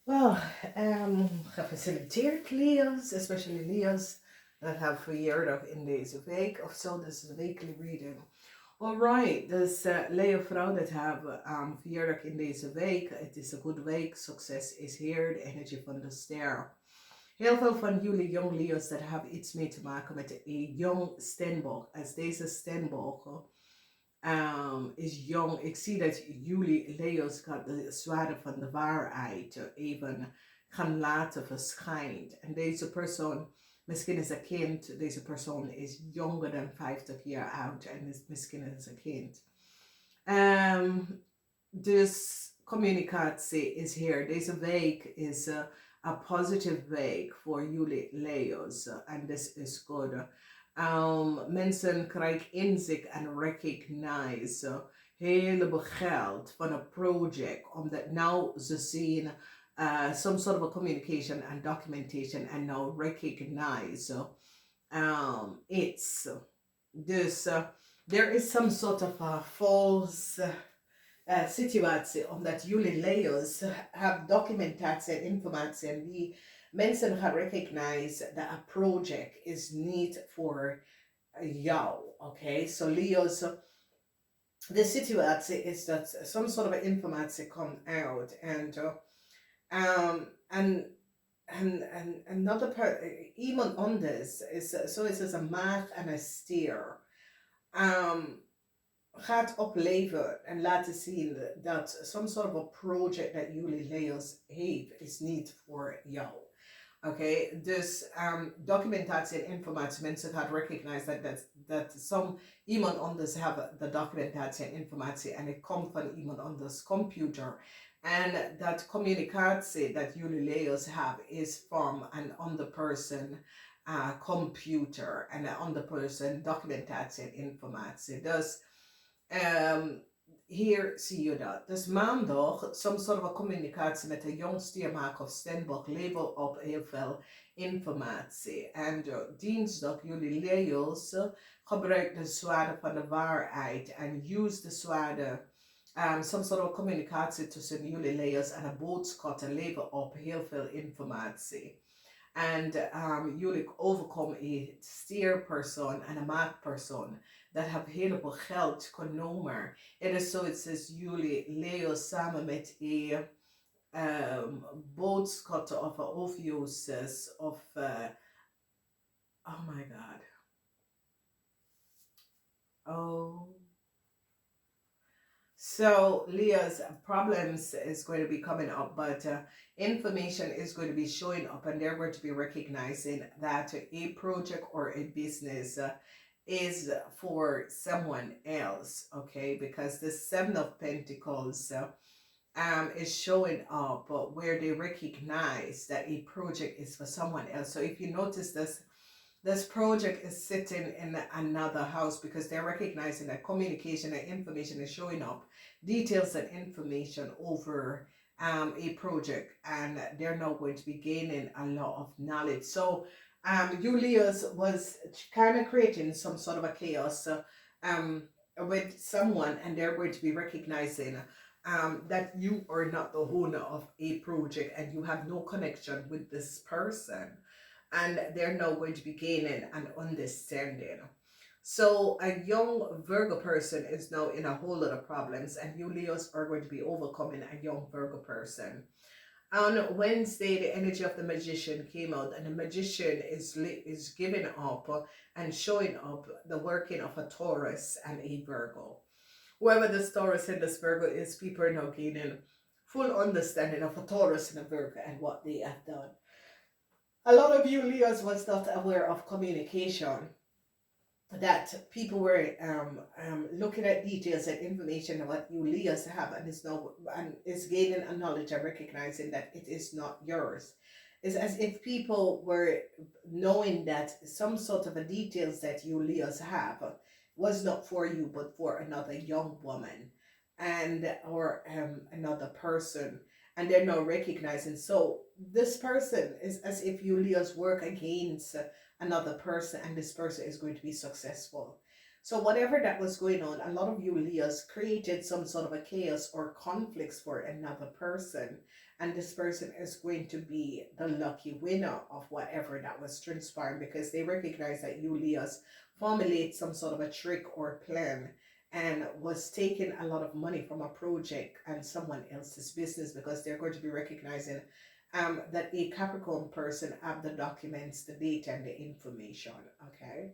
Well, gefeliciteerd Leo's, especially Leo's that have verjaardag in deze week. Of zo, this is a weekly reading. Alright, dus Leo vrouw dat hebben verjaardag in deze week. Het is een good week, succes is here, de energy van de ster. Heel veel van jullie jong Leo's dat hebben iets mee te maken met een jong Stenbock. Als deze Stenbock is jong. Ik zie dat jullie Leo's gaat de zwaarde van de waarheid even gaan laten verschijnen. En deze persoon, misschien is een kind, deze persoon is jonger dan 50 jaar oud en is, misschien is een kind. Dus communicatie is hier. Deze week is a positive week voor jullie Leo's en this is good. Mensen krijgen inzicht en recognize heleboel geld van een project, omdat nou ze zien some sort of a communication and documentation and now recognize it's dus there is some sort of a false situatie, omdat jullie Leo's hebben documentatie en informatie en die mensen gaan recognize that a project is niet voor jou. Okay, so Leo's, the situatie is that some sort of informatie komt out and iemand anders is zo is het een maag en een stier. Gaat opleveren en laten zien dat some sort of a project that jullie Leo's heeft is niet voor jou. Oké, dus documentatie en informatie, mensen gaan recognize dat iemand anders heeft de documentatie en informatie en het komt van iemand anders computer. En dat communicatie dat jullie Leo's hebben is from an other person computer en een other person documentatie en informatie. Dus hier zie je dat. Dus maandag, some sort of a communicatie met een jong stiermaker of Stenbock level op heel veel informatie. En dinsdag, jullie Leo's gebruiken de zwaarde van de waarheid en use de zwaarde. Some sort of communicatie tussen jullie Leo's en een boodschap en leven op heel veel informatie. En jullie overkomen een stierpersoon en een maagpersoon dat hebben heleboel geld genomen. Het is zoiets als jullie Leo samen met een boodschatten of overuses of oh my god. Oh. So Leo's problems is going to be coming up, but information is going to be showing up, and they're going to be recognizing that a project or a business is for someone else, okay? Because the Seven of Pentacles is showing up where they recognize that a project is for someone else. So if you notice this project is sitting in another house because they're recognizing that communication and information is showing up, details and information over a project, and they're now going to be gaining a lot of knowledge. So Julius was kind of creating some sort of a chaos with someone, and they're going to be recognizing that you are not the owner of a project and you have no connection with this person, and they're now going to be gaining an understanding. So a young Virgo person is now in a whole lot of problems, and you Leos are going to be overcoming a young Virgo person. On Wednesday, the energy of the magician came out, and the magician is giving up and showing up the working of a Taurus and a Virgo. Whoever this Taurus and this Virgo is, people are now gaining full understanding of a Taurus and a Virgo and what they have done. A lot of you Leos was not aware of communication, that people were looking at details and information of what you Leos have, and is gaining a knowledge and recognizing that it is not yours. It's as if people were knowing that some sort of a details that you Leos have was not for you but for another young woman and or another person, and they're now recognizing. So this person is as if you Leos work against another person, and this person is going to be successful. So whatever that was going on, a lot of you Leos created some sort of a chaos or conflicts for another person, and this person is going to be the lucky winner of whatever that was transpiring, because they recognize that you, Leos, formulate some sort of a trick or plan and was taking a lot of money from a project and someone else's business, because they're going to be recognizing that a Capricorn person have the documents, the data, and the information. Okay.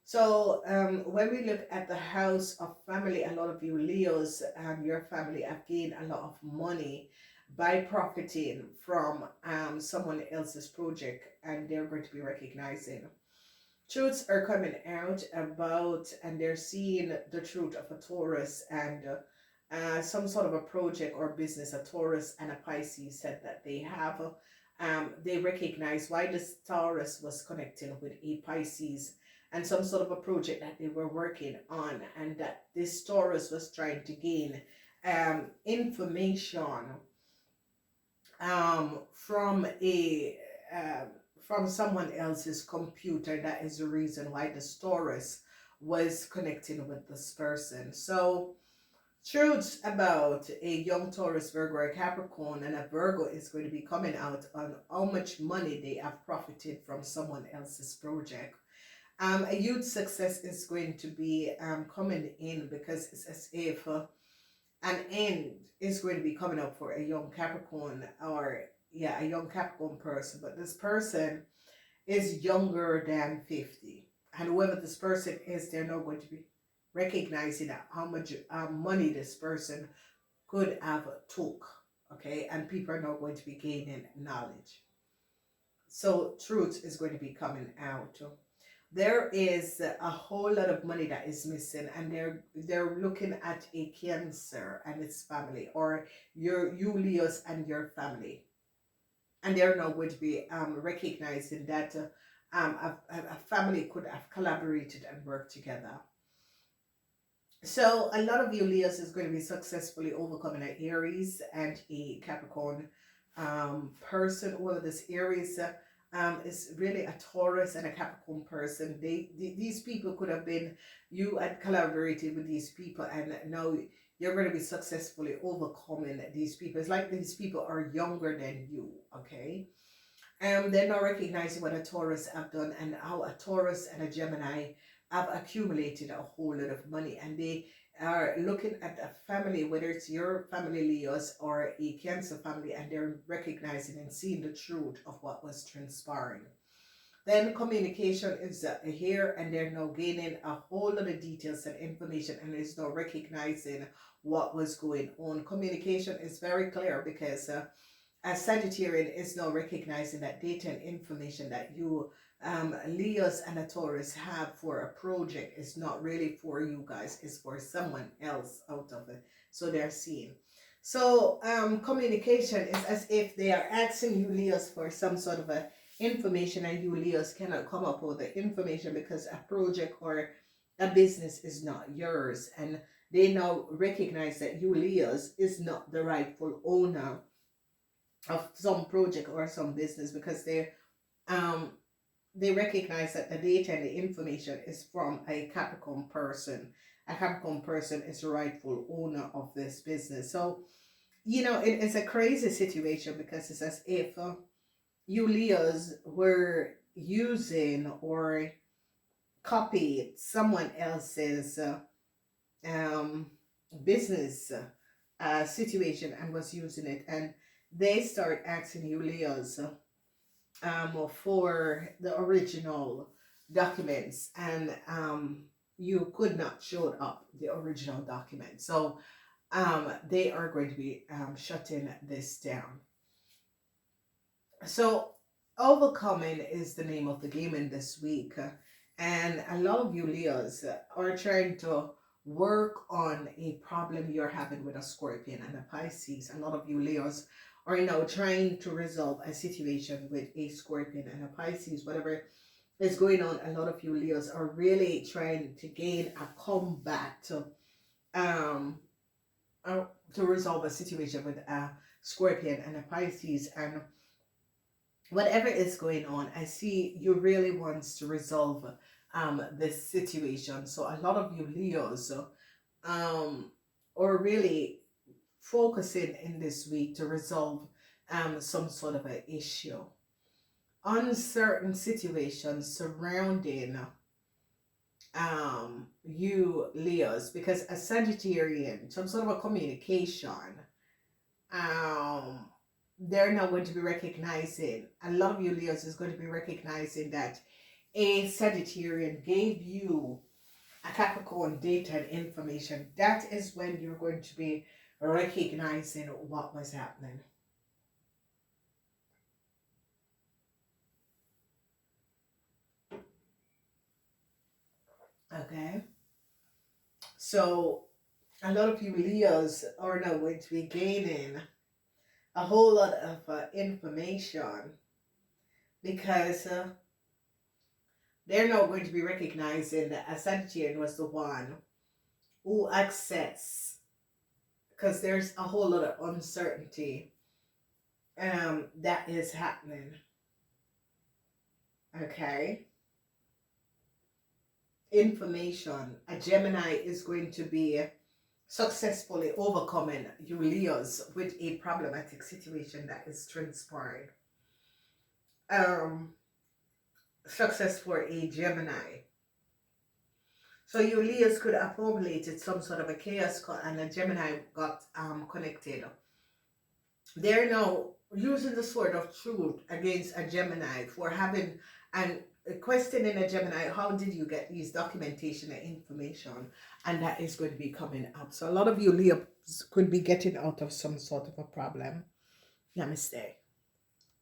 So when we look at the house of family, a lot of you Leos, your family have gained a lot of money by profiting from someone else's project, and they're going to be recognizing. Truths are coming out about, and they're seeing the truth of a Taurus and some sort of a project or business. A Taurus and a Pisces said that they have. They recognize why this Taurus was connecting with a Pisces and some sort of a project that they were working on, and that this Taurus was trying to gain information from a from someone else's computer. That is the reason why the Taurus was connecting with this person. So truths about a young Taurus, Virgo, or Capricorn, and a Virgo is going to be coming out on how much money they have profited from someone else's project. A huge success is going to be coming in, because it's as if an end is going to be coming up for a young Capricorn, or yeah, a young Capricorn person. But this person is younger than 50, and whoever this person is, they're not going to be recognizing how much money this person could have took. Okay, and people are not going to be gaining knowledge. So truth is going to be coming out. There is a whole lot of money that is missing, and they're looking at a Cancer and its family, or you Leos and your family, and they're now going to be recognizing that a family could have collaborated and worked together. So a lot of you Leos is going to be successfully overcoming an Aries and a Capricorn person. All of this Aries is really a Taurus and a Capricorn person. These people could have been, you had collaborated with these people, and now you're going to be successfully overcoming these people. It's like these people are younger than you, okay? They're not recognizing what a Taurus have done, and how a Taurus and a Gemini have accumulated a whole lot of money, and they are looking at a family, whether it's your family Leos or a Cancer family, and they're recognizing and seeing the truth of what was transpiring. Then communication is here, and they're now gaining a whole lot of details and information, and is now recognizing what was going on. Communication is very clear, because a Sagittarian is now recognizing that data and information that you Leos and a Taurus have for a project is not really for you guys, it's for someone else out of it. So they're seeing. So communication is as if they are asking you Leos for some sort of a information, and you Leos cannot come up with the information because a project or a business is not yours, and they now recognize that you Leos is not the rightful owner of some project or some business, because they recognize that the data and the information is from a Capricorn person. A Capricorn person is the rightful owner of this business. So, you know, it's a crazy situation, because it's as if you Leos were using or copied someone else's business situation and was using it, and they start asking you Leos for the original documents, and you could not show up the original document. So they are going to be shutting this down. So overcoming is the name of the game in this week, and a lot of you Leos are trying to work on a problem you're having with a Scorpion and a Pisces. A lot of you Leos are now trying to resolve a situation with a Scorpion and a Pisces. Whatever is going on, a lot of you Leos are really trying to gain a comeback to resolve a situation with a Scorpion and a Pisces. And whatever is going on, I see you really wants to resolve this situation. So a lot of you Leos are really focusing in this week to resolve some sort of an issue. Uncertain situations surrounding you Leos, because a Sagittarian, some sort of a communication, um they're not going to be recognizing, a lot of you Leos is going to be recognizing that a Sagittarian gave you a Capricorn data and information. That is when you're going to be recognizing what was happening. Okay, so a lot of you Leos are now going to be gaining a whole lot of information, because they're now going to be recognizing that a Sagittarian was the one who access, because there's a whole lot of uncertainty that is happening. Okay, information, a Gemini is going to be successfully overcoming you Leos with a problematic situation that is transpiring. Success for a Gemini. So you Leos could have formulated some sort of a chaos and a Gemini got connected. They're now using the sword of truth against a Gemini for having and questioning a Gemini, how did you get these documentation and information? And that is going to be coming up. So a lot of you Leos could be getting out of some sort of a problem. Namaste.